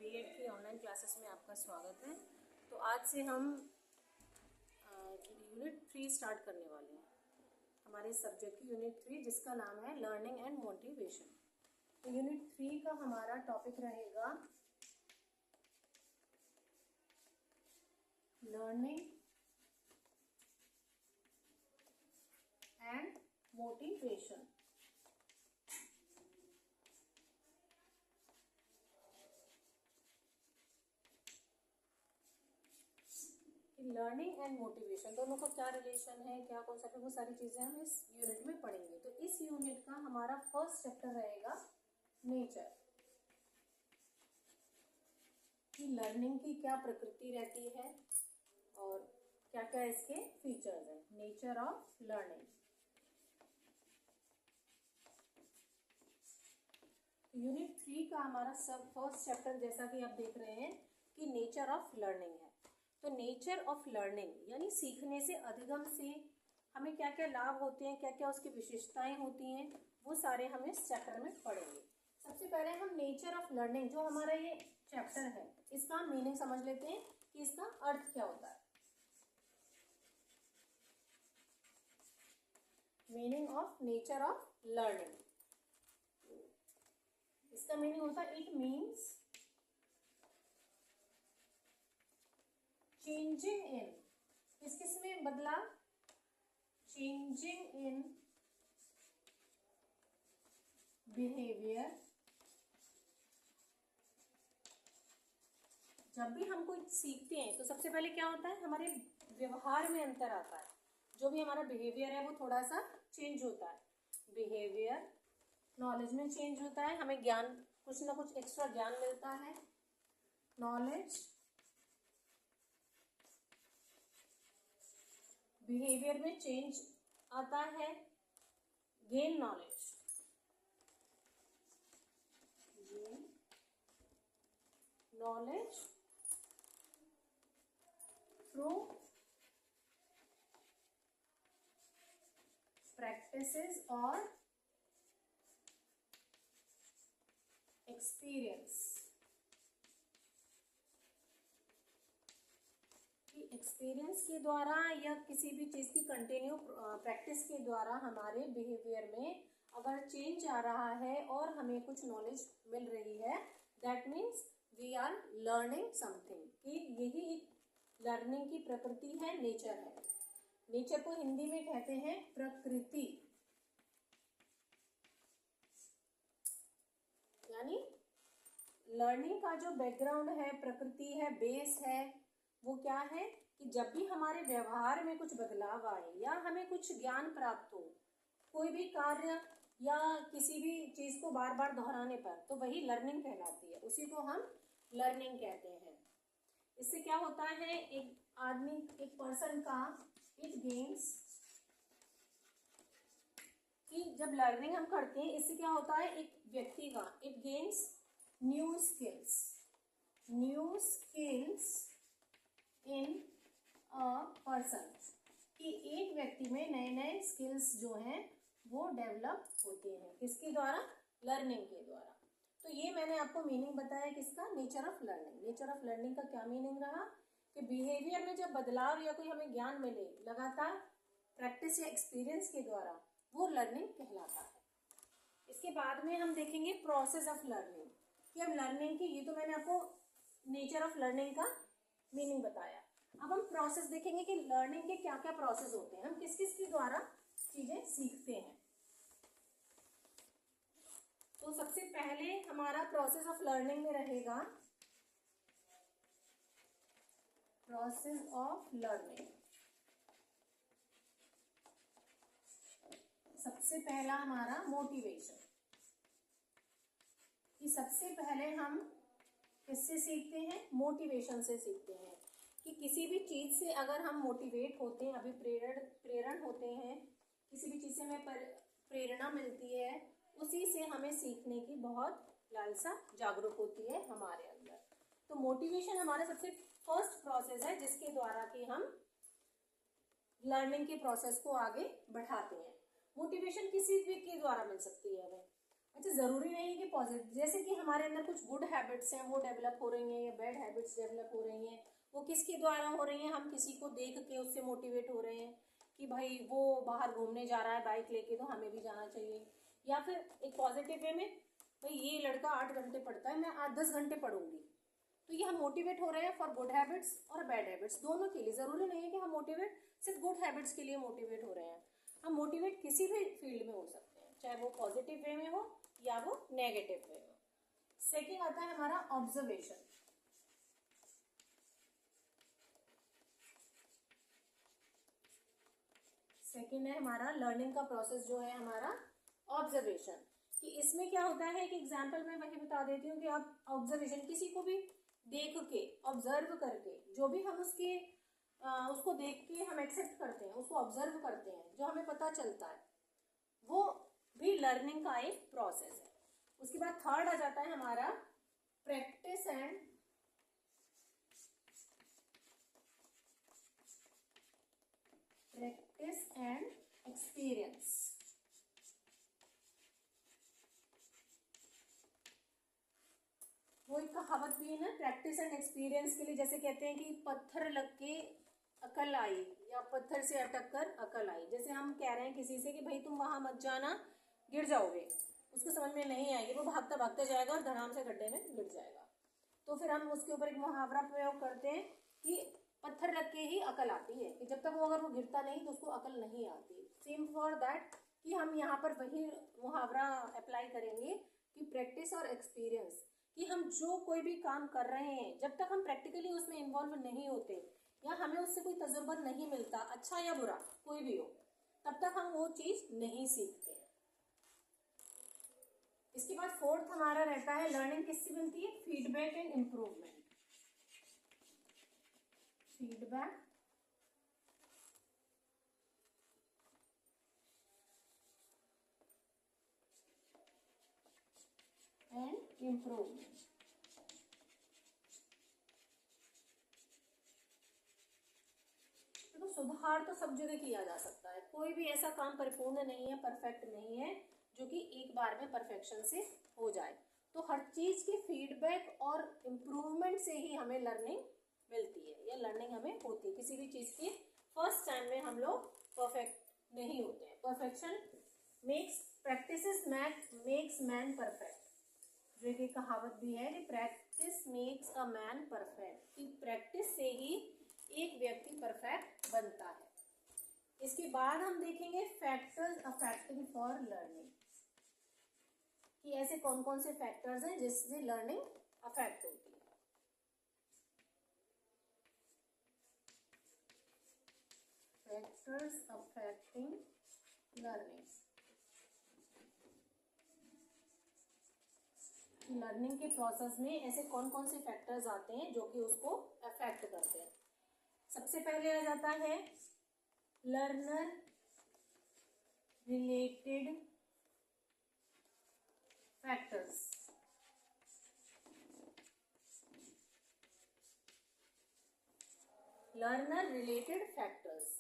BEd की online classes में आपका स्वागत है। तो आज से हम यूनिट 3 स्टार्ट करने वाले हैं। हमारे सब्जेक्ट की यूनिट 3 जिसका नाम है लर्निंग एंड मोटिवेशन। तो यूनिट 3 का हमारा टॉपिक रहेगा learning and motivation. Learning and motivation दोनों का क्या रिलेशन है, क्या कॉन्सेप्ट है, वो सारी चीजें हम इस यूनिट में पढ़ेंगे। तो इस यूनिट का हमारा फर्स्ट चैप्टर रहेगा नेचर, कि लर्निंग की क्या प्रकृति रहती है और क्या क्या इसके फीचर्स हैं। Nature of learning. यूनिट 3 का हमारा सब फर्स्ट चैप्टर जैसा कि आप देख रहे हैं कि नेचर ऑफ लर्निंग है। तो नेचर ऑफ लर्निंग यानी सीखने से, अधिगम से हमें क्या क्या लाभ होते हैं, क्या क्या उसकी विशेषताएं होती हैं, वो सारे हम इस चैप्टर में पढ़ेंगे। सबसे पहले हम नेचर ऑफ लर्निंग, जो हमारा ये चैप्टर है, इसका मीनिंग समझ लेते हैं कि इसका अर्थ क्या होता है। Meaning of nature of learning, इसका मीनिंग होता है इट मीन्स चेंजिंग इन, किस में बदलाव, चेंजिंग इन बिहेवियर। जब भी हम कुछ सीखते हैं तो सबसे पहले क्या होता है, हमारे व्यवहार में अंतर आता है। जो भी हमारा बिहेवियर है वो थोड़ा सा चेंज होता है। बिहेवियर, नॉलेज में चेंज होता है, हमें ज्ञान, कुछ ना कुछ एक्स्ट्रा ज्ञान मिलता है। नॉलेज, बिहेवियर में चेंज आता है। Gain knowledge, gain knowledge through practices और एक्सपीरियंस। एक्सपीरियंस के द्वारा या किसी भी चीज की कंटिन्यू प्रैक्टिस के द्वारा हमारे बिहेवियर में अगर चेंज आ रहा है और हमें कुछ नॉलेज मिल रही है, that means we are learning something, कि यही एक लर्निंग की प्रकृति है, नेचर है। नेचर को हिंदी में कहते हैं प्रकृति, यानी लर्निंग का जो बैकग्राउंड है, प्रकृति है, बेस है, वो क्या है कि जब भी हमारे व्यवहार में कुछ बदलाव आए या हमें कुछ ज्ञान प्राप्त हो, कोई भी कार्य या किसी भी चीज को बार बार दोहराने पर, तो वही लर्निंग कहलाती है, उसी को हम लर्निंग कहते हैं। इससे क्या होता है, एक आदमी, एक पर्सन का, इट गेन्स, कि जब लर्निंग हम करते हैं इससे क्या होता है, एक व्यक्ति का, it gains new skills, new skills in a person, कि एक व्यक्ति में नए नए स्किल्स जो हैं वो डेवलप होते हैं। किसके द्वारा, लर्निंग के द्वारा। तो ये मैंने आपको मीनिंग बताया किसका, nature of learning. Nature of learning का क्या मीनिंग रहा कि बिहेवियर में जब बदलाव या कोई हमें ज्ञान मिले लगातार प्रैक्टिस या एक्सपीरियंस के द्वारा, वो लर्निंग कहलाता है। इसके बाद में हम देखेंगे प्रोसेस ऑफ लर्निंग, कि अब लर्निंग की, ये तो मैंने आपको नेचर ऑफ लर्निंग का मीनिंग बताया। अब हम प्रोसेस देखेंगे कि लर्निंग के क्या क्या प्रोसेस होते हैं, हम किस किस के द्वारा चीजें सीखते हैं। तो सबसे पहले हमारा प्रोसेस ऑफ लर्निंग में रहेगा प्रोसेस ऑफ लर्निंग। सबसे पहला हमारा मोटिवेशन, कि सबसे पहले हम किससे सीखते हैं, मोटिवेशन से सीखते हैं। कि किसी भी चीज से अगर हम मोटिवेट होते हैं, अभी प्रेरण होते हैं, किसी भी चीज से हमें प्रेरणा मिलती है, उसी से हमें सीखने की बहुत लालसा जागरूक होती है हमारे अंदर। तो मोटिवेशन हमारा सबसे फर्स्ट प्रोसेस है जिसके द्वारा कि हम लर्निंग के प्रोसेस को आगे बढ़ाते हैं। मोटिवेशन किसी भी के द्वारा मिल सकती है हमें। अच्छा, ज़रूरी नहीं है कि पॉजिटिव, जैसे कि हमारे अंदर कुछ गुड हैबिट्स हैं वो डेवलप हो रही हैं या बैड हैबिट्स डेवलप हो रही हैं, वो किसके द्वारा हो रही हैं, हम किसी को देख के उससे मोटिवेट हो रहे हैं कि भाई वो बाहर घूमने जा रहा है बाइक लेके तो हमें भी जाना चाहिए, या फिर एक पॉजिटिव वे में भाई ये लड़का 8 घंटे पढ़ता है मैं 10 घंटे पढ़ूंगी, तो ये हम मोटिवेट हो रहे हैं फॉर गुड हैबिट्स और बैड हैबिट्स दोनों के लिए। ज़रूरी नहीं है कि हम मोटिवेट सिर्फ गुड हैबिट्स के लिए मोटिवेट हो रहे हैं, हम मोटिवेट किसी भी फील्ड में हो सकते हैं, चाहे वो पॉजिटिव वे में हो या वो नेगेटिव वे में। सेकंड आता है हमारा ऑब्जर्वेशन। सेकंड है हमारा लर्निंग का प्रोसेस जो है हमारा ऑब्जर्वेशन, कि इसमें क्या होता है, एक एग्जांपल मैं वही बता देती हूँ कि आप ऑब्जर्वेशन किसी को भी देख के ऑब्जर्व करके जो भी हम उसको देख के हम एक्सेप्ट करते हैं, उसको ऑब्जर्व करते हैं, जो हमें पता चलता है वो भी लर्निंग का एक प्रोसेस है। उसके बाद थर्ड आ जाता है हमारा प्रैक्टिस एंड एक्सपीरियंस। वो एक कहावत भी है ना, प्रैक्टिस एंड एक्सपीरियंस के लिए, जैसे कहते हैं कि पत्थर लग के अकल आई या पत्थर से अटक कर अकल आई। जैसे हम कह रहे हैं किसी से कि भाई तुम वहां मत जाना गिर जाओगे, उसको समझ में नहीं आएगी, वो भागता भागता जाएगा और धड़ाम से गड्ढे में गिर जाएगा। तो फिर हम उसके ऊपर एक मुहावरा प्रयोग करते हैं कि पत्थर रख के ही अकल आती है, कि जब तक वो अगर वो गिरता नहीं तो उसको अकल नहीं आती। सेम फॉर दैट कि हम यहाँ पर वही मुहावरा अप्लाई करेंगे कि प्रैक्टिस और एक्सपीरियंस, कि हम जो कोई भी काम कर रहे हैं जब तक हम प्रैक्टिकली उसमें इन्वॉल्व नहीं होते या हमें उससे कोई तजुर्बा नहीं मिलता, अच्छा या बुरा कोई भी हो, तब तक हम वो चीज़ नहीं सीखते। इसके बाद फोर्थ हमारा रहता है लर्निंग किससे मिलती है, feedback and improvement. Feedback and improvement. तो सुधार तो सब जगह किया जा सकता है, कोई भी ऐसा काम परिपूर्ण नहीं है, परफेक्ट नहीं है जो कि एक बार में परफेक्शन से हो जाए। तो हर चीज़ के फीडबैक और इम्प्रूवमेंट से ही हमें लर्निंग मिलती है या लर्निंग हमें होती है। किसी भी चीज़ के फर्स्ट टाइम में हम लोग परफेक्ट नहीं होते हैं। परफेक्शन मेक्स मैन परफेक्ट, जो कि कहावत भी है कि practice makes a man perfect, कि प्रैक्टिस से ही एक व्यक्ति परफेक्ट बनता है। इसके बाद हम देखेंगे फैक्टर्स अफेक्टिंग फॉर लर्निंग, कि ऐसे कौन कौन से फैक्टर्स हैं जिससे लर्निंग अफेक्ट होती है। फैक्टर्स अफेक्टिंग लर्निंग, लर्निंग के प्रोसेस में ऐसे कौन कौन से फैक्टर्स आते हैं जो कि उसको अफेक्ट करते हैं। सबसे पहले आ जाता है learner related factors. Learner related factors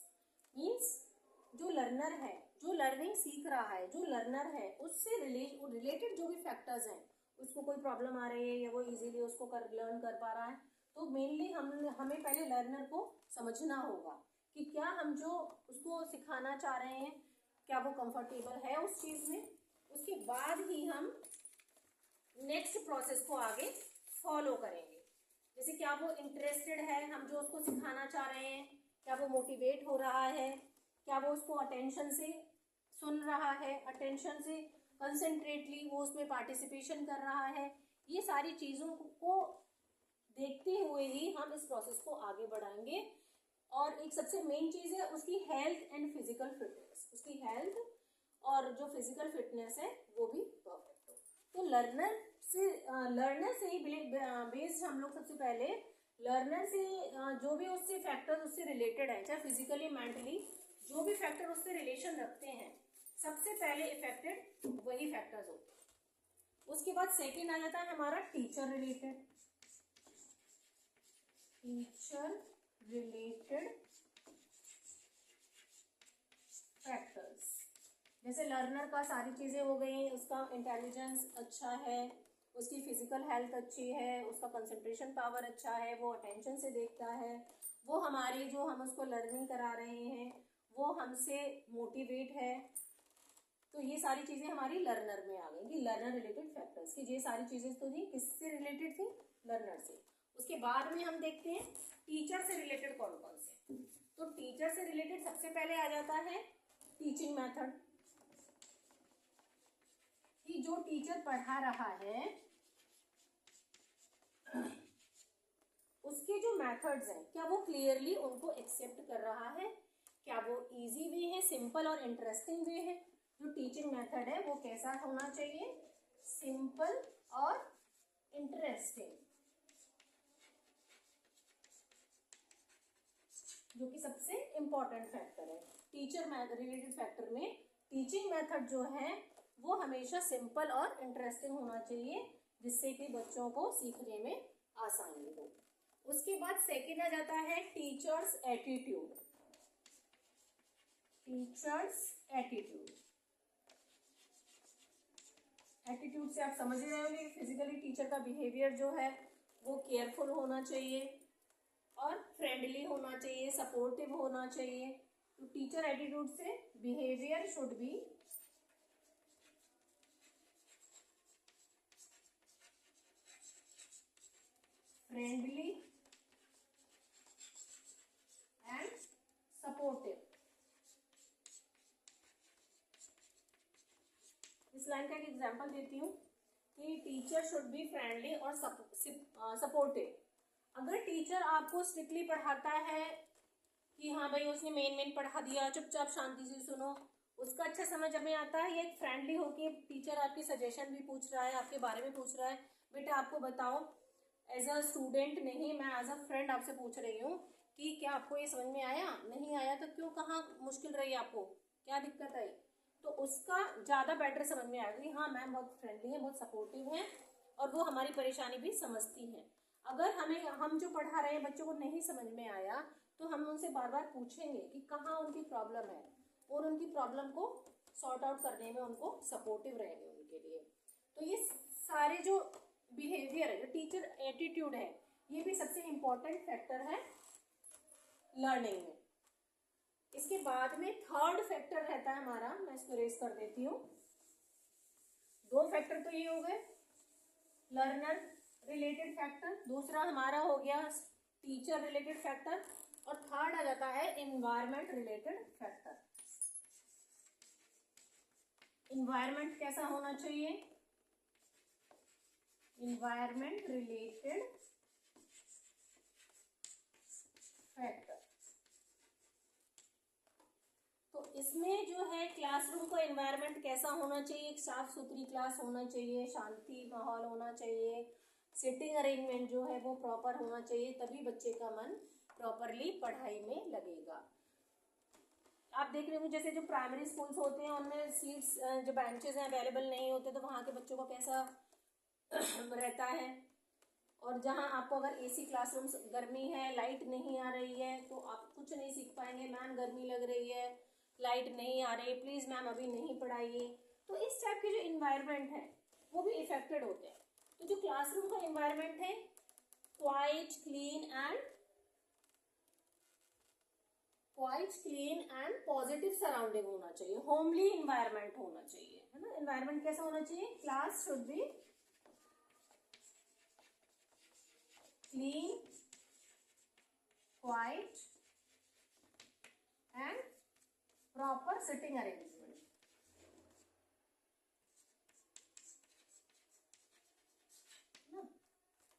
means जो लर्नर है, जो लर्निंग सीख रहा है, जो लर्नर है उससे रिलेटेड जो भी फैक्टर्स हैं, उसको कोई प्रॉब्लम आ रही है या वो इजीली उसको लर्न कर पा रहा है, तो मेनली हमें पहले लर्नर को समझना होगा कि क्या हम जो उसको सिखाना चाह रहे हैं क्या वो कंफर्टेबल है उस चीज़ में। उसके बाद ही हम नेक्स्ट प्रोसेस को आगे फॉलो करेंगे, जैसे क्या वो इंटरेस्टेड है हम जो उसको सिखाना चाह रहे हैं, क्या वो मोटिवेट हो रहा है, क्या वो उसको अटेंशन से सुन रहा है, अटेंशन से कंसंट्रेटली वो उसमें पार्टिसिपेशन कर रहा है। ये सारी चीज़ों को देखते हुए ही हम इस प्रोसेस को आगे बढ़ाएंगे। और एक सबसे मेन चीज़ है उसकी हेल्थ एंड फिजिकल फिटनेस, उसकी हेल्थ और जो फिजिकल फिटनेस है वो भी परफेक्ट हो। तो लर्नर से ही बेस्ड हम लोग सबसे पहले लर्नर से जो भी उससे फैक्टर्स उससे रिलेटेड है, चाहे फिजिकली मेंटली जो भी फैक्टर उससे रिलेशन रखते हैं, सबसे पहले इफेक्टेड वही फैक्टर्स होते हैं। उसके बाद सेकंड आ जाता है हमारा टीचर रिलेटेड फैक्टर्स। जैसे लर्नर का सारी चीज़ें हो गई, उसका इंटेलिजेंस अच्छा है, उसकी फिजिकल हेल्थ अच्छी है, उसका कंसंट्रेशन पावर अच्छा है, वो अटेंशन से देखता है, वो हमारी जो हम उसको लर्निंग करा रहे हैं वो हमसे मोटिवेट है। तो ये सारी चीज़ें हमारी लर्नर में आ गई कि लर्नर रिलेटेड फैक्टर्स की ये सारी चीज़ें तो थी किससे रिलेटेड थी, लर्नर से। उसके बाद में हम देखते हैं टीचर से रिलेटेड कौन कौन से। तो टीचर से रिलेटेड सबसे पहले आ जाता है टीचिंग मेथड, कि जो टीचर पढ़ा रहा है उसके जो मेथड्स हैं क्या वो क्लियरली उनको एक्सेप्ट कर रहा है, क्या वो इजी वे है, सिंपल और इंटरेस्टिंग वे है। जो टीचिंग मेथड है वो कैसा होना चाहिए, सिंपल और इंटरेस्टिंग, जो कि सबसे इंपॉर्टेंट फैक्टर है टीचर रिलेटेड फैक्टर में। टीचिंग मेथड जो है वो हमेशा सिंपल और इंटरेस्टिंग होना चाहिए, जिससे कि बच्चों को सीखने में आसानी हो। उसके बाद सेकेंड आ जाता है teachers attitude. Teachers attitude, attitude से आप समझ रहे होंगे फिजिकली टीचर का बिहेवियर जो है वो केयरफुल होना चाहिए और फ्रेंडली होना चाहिए, सपोर्टिव होना चाहिए। तो टीचर एटीट्यूड से behaviour should be friendly and supportive. इस लाइन का एक एग्जांपल देती हूँ कि टीचर शुड बी फ्रेंडली और सपोर्टिव। अगर टीचर आपको स्ट्रिक्टली पढ़ाता है कि हाँ भाई उसने मेन पढ़ा दिया, चुपचाप शांति से सुनो, उसका अच्छा समझ में आता है, या एक फ्रेंडली होके टीचर आपकी सजेशन भी पूछ रहा है, आपके बारे में पूछ रहा है, बेटा आपको बताओ, एज अ स्टूडेंट नहीं, मैं एज अ फ्रेंड आपसे पूछ रही हूँ कि क्या आपको ये समझ में आया, नहीं आया तो क्यों, कहाँ मुश्किल रही आपको, क्या दिक्कत आई, तो उसका ज़्यादा बेटर समझ में आएगा कि हाँ मैम बहुत फ्रेंडली है, बहुत सपोर्टिव है और वो हमारी परेशानी भी समझती हैं। अगर हम जो पढ़ा रहे हैं बच्चों को नहीं समझ में आया तो हम उनसे बार बार पूछेंगे कि कहाँ उनकी प्रॉब्लम है और उनकी प्रॉब्लम को सॉर्ट आउट करने में उनको सपोर्टिव रहेंगे उनके लिए। तो ये सारे जो बिहेवियर है, जो टीचर एटीट्यूड है, ये भी सबसे इम्पोर्टेंट फैक्टर है लर्निंग में। इसके बाद में थर्ड फैक्टर रहता है हमारा, मैं इसको रेस कर देती हूँ। दो फैक्टर तो ये हो गए लर्नर रिलेटेड फैक्टर, दूसरा हमारा हो गया टीचर रिलेटेड फैक्टर, और थर्ड आ जाता है एनवायरनमेंट रिलेटेड फैक्टर। एनवायरनमेंट कैसा होना चाहिए, एनवायरनमेंट रिलेटेड फैक्टर। तो इसमें जो है क्लासरूम का एनवायरनमेंट कैसा होना चाहिए, एक साफ सुथरी क्लास होना चाहिए, शांति माहौल होना चाहिए, सिटिंग अरेंजमेंट जो है वो प्रॉपर होना चाहिए, तभी बच्चे का मन प्रॉपरली पढ़ाई में लगेगा। आप देख रहे हो जैसे जो प्राइमरी स्कूल्स होते हैं उनमें सीट्स जो बेंचेस हैं अवेलेबल नहीं होते, तो वहाँ के बच्चों का कैसा रहता है। और जहाँ आपको अगर एसी क्लासरूम्स, गर्मी है, लाइट नहीं आ रही है, तो आप कुछ नहीं सीख पाएंगे, मैम गर्मी लग रही है, लाइट नहीं आ रही, प्लीज़ मैम अभी नहीं पढ़ाइए। तो इस टाइप के जो इन्वायरमेंट है वो भी इफेक्टेड होते हैं। तो जो क्लासरूम का इन्वायरमेंट है quite clean and positive surrounding होना चाहिए, होमली इन्वायरमेंट होना चाहिए, है ना। इन्वायरमेंट कैसा होना चाहिए, class should be clean, quiet and proper sitting arrangement.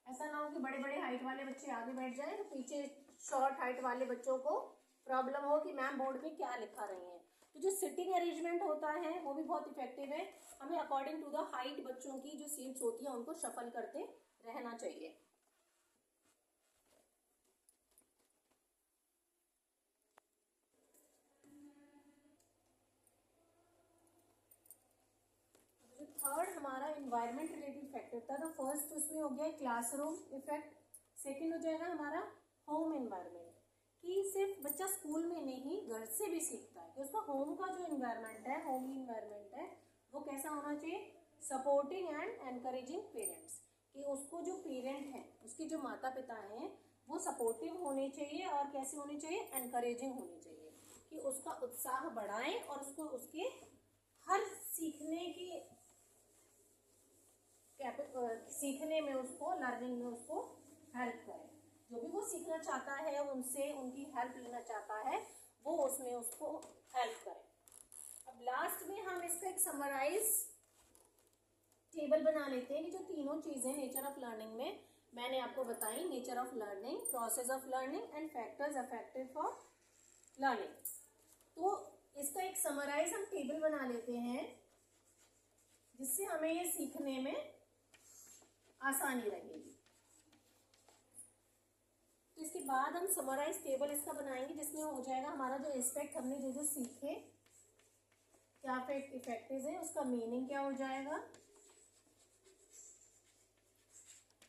ऐसा ना हो कि बड़े बड़े हाइट वाले बच्चे आगे बैठ जाएं तो पीछे शॉर्ट हाइट वाले बच्चों को प्रॉब्लम हो कि मैम बोर्ड में क्या लिखा रही हैं। तो जो सिटिंग अरेंजमेंट होता है वो भी बहुत इफेक्टिव है, हमें अकॉर्डिंग टू द हाइट बच्चों की जो सीट्स होती है उनको शफल करते रहना चाहिए। थर्ड हमारा इन्वायरमेंट रिलेटेड फैक्टर था, तो फर्स्ट उसमें हो गया क्लासरूम इफेक्ट, सेकंड हो जाएगा हमारा होम इन्वायरमेंट, कि सिर्फ बच्चा स्कूल में नहीं घर से भी सीखता है, कि उसका होम का जो इन्वायरमेंट है, होम इन्वायरमेंट है, वो कैसा होना चाहिए, सपोर्टिंग एंड एनकरेजिंग पेरेंट्स, कि उसको जो पेरेंट हैं, उसके जो माता पिता हैं, वो सपोर्टिव होने चाहिए और कैसे होने चाहिए, एनकरेजिंग होने चाहिए, कि उसका उत्साह बढ़ाएं और उसको उसके हर सीखने की सीखने में उसको, लर्निंग में उसको हेल्प करें। जो भी वो सीखना चाहता है उनसे उनकी हेल्प लेना चाहता है, वो उसमें उसको हेल्प करें। अब लास्ट में हम इसका एक समराइज टेबल बना लेते हैं कि जो तीनों चीज़ें नेचर ऑफ लर्निंग में मैंने आपको बताई, nature of learning, process of learning and factors affective for learning. तो इसका एक समराइज हम टेबल बना लेते हैं जिससे हमें ये सीखने में आसानी रहेगी। तो इसके बाद हम समराइज टेबल इसका बनाएंगे जिसमें हो जाएगा हमारा जो एस्पेक्ट हमने जो जो सीखे, क्या इफेक्टिव है, उसका मीनिंग क्या हो जाएगा,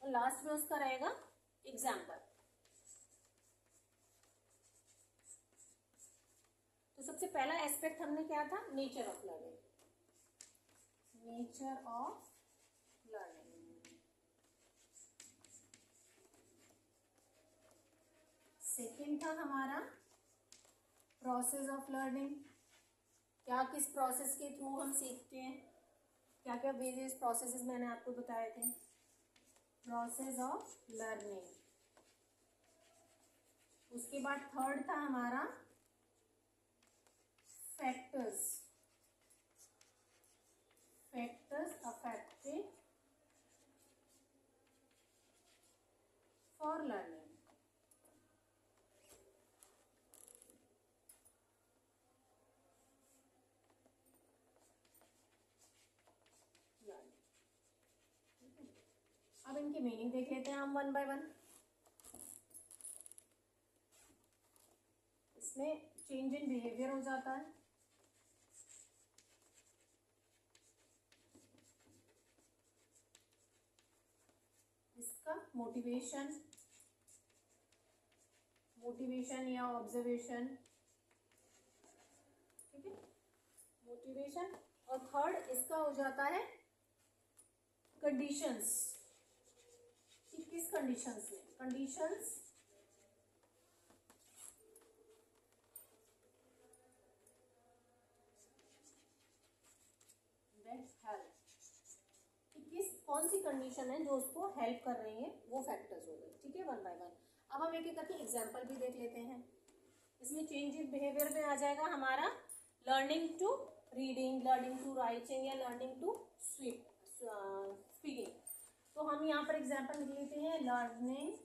और लास्ट में उसका रहेगा एग्जाम्पल। तो सबसे पहला एस्पेक्ट हमने क्या था, nature of learning, nature of learning. Second था हमारा प्रोसेस ऑफ लर्निंग, क्या किस प्रोसेस के थ्रू हम सीखते हैं, क्या क्या वेरियस प्रोसेसेस मैंने आपको बताए थे, प्रोसेस ऑफ लर्निंग। उसके बाद थर्ड था हमारा factors, factors affective for learning. अब इनकी मीनिंग देख लेते हैं हम वन बाय वन। इसमें चेंज इन बिहेवियर हो जाता है, इसका मोटिवेशन, मोटिवेशन या ऑब्जर्वेशन, ठीक है, मोटिवेशन। और थर्ड इसका हो जाता है कंडीशंस, कि किस कंडीशंस में, कंडीशंस दैट हेल्प, कि किस कौन सी कंडीशन है जो उसको हेल्प कर रही है, वो फैक्टर्स हो गए, ठीक है, वन बाय वन। अब हम एक एक करके एग्जाम्पल भी देख लेते हैं। इसमें चेंज इन बिहेवियर में आ जाएगा हमारा learning to reading, learning to writing या लर्निंग टू स्पीकिंग। तो हम यहाँ पर एग्जाम्पल लिख लेते हैं, लर्निंग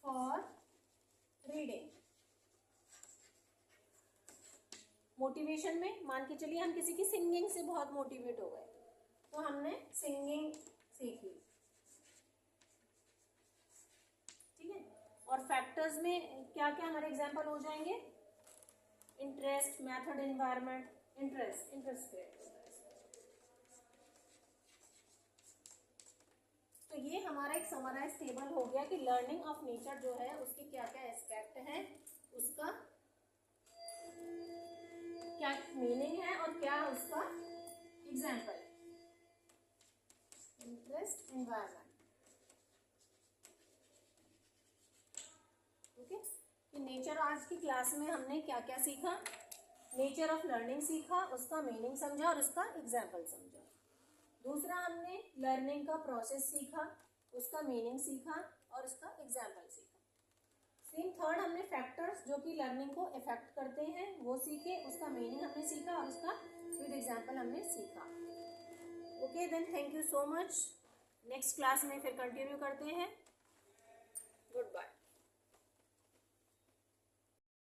फॉर रीडिंग। मोटिवेशन में मान के चलिए हम किसी की सिंगिंग से बहुत मोटिवेट हो गए, तो हमने सिंगिंग सीखी, ठीक है। और फैक्टर्स में क्या क्या हमारे एग्जाम्पल हो जाएंगे, इंटरेस्ट, मेथड, एनवायरनमेंट, इंटरेस्ट। तो ये हमारा एक समराइज टेबल हो गया कि लर्निंग ऑफ नेचर जो है उसके क्या क्या एस्पेक्ट हैं, उसका क्या मीनिंग है और क्या उसका एग्जाम्पल है, इंटरेस्ट, एनवायरनमेंट, ओके। कि नेचर, आज की क्लास में हमने क्या क्या सीखा, नेचर ऑफ लर्निंग सीखा, उसका मीनिंग समझा और उसका एग्जाम्पल समझा। दूसरा हमने लर्निंग का प्रोसेस सीखा, उसका मीनिंग सीखा और उसका एग्जाम्पल सीखा। सेम थर्ड हमने फैक्टर्स जो कि लर्निंग को इफेक्ट करते हैं वो सीखे, उसका मीनिंग हमने सीखा और उसका विद एग्जाम्पल हमने सीखा। Okay then, thank you so much. Next class में फिर कंटिन्यू करते हैं। Good bye.